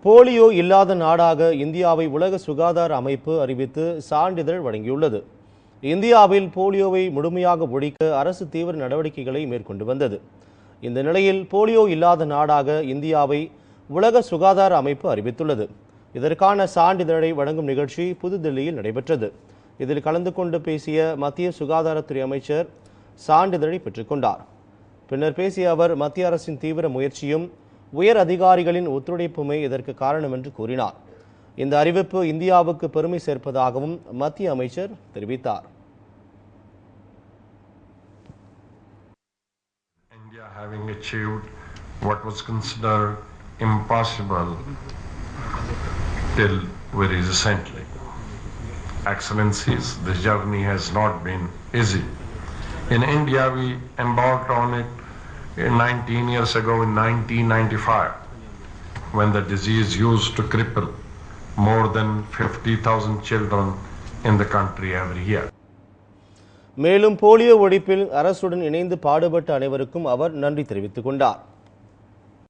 Polio இல்லாத நாடாக இந்தியாவை உலக சுகாதார அமைப்பு அறிவித்து சான்றிதழ் வழங்கியுள்ளது. இந்தியாவில் போலியோவை முழுமையாக ஒழிக்க அரசு தீவிர நடவடிக்கைகளை மேற்கொண்டு வந்தது. இந்த நிலையில் போலியோ இல்லாத நாடாக இந்தியாவை உலக சுகாதார அமைப்பு அறிவித்துள்ளது. இதற்கான சான்றிதழை வழங்கும் நிகழ்ச்சி புதுதில்லியில் நடைபெற்றது. இதில் கலந்து கொண்டு பேசிய மத்திய சுகாதாரத்துறை அமைச்சர் சான்றிதழை பெற்றுக்கொண்டார். பின்னர் பேசிய அவர், மத்திய அரசின் தீவிர முயற்சியும் உயர் அதிகாரிகளின் ஒத்துழைப்புமே இதற்கு காரணம் என்று கூறினார். இந்த அறிவிப்பு இந்தியாவுக்கு பெருமை சேர்ப்பதாகவும் மத்திய அமைச்சர் தெரிவித்தார். India having achieved what was considered impossible till very recently. Excellencies, this journey has not been easy. In India, we embarked on it 19 years ago in 1995, when the disease used to cripple more than 50,000 children in the country every year. மேலும் polio ஒழிப்பில் அரசுடன் இணைந்து பாடுபட்ட அனைவருக்கும் அவர் நன்றி தெரிவித்துக் கொண்டார்.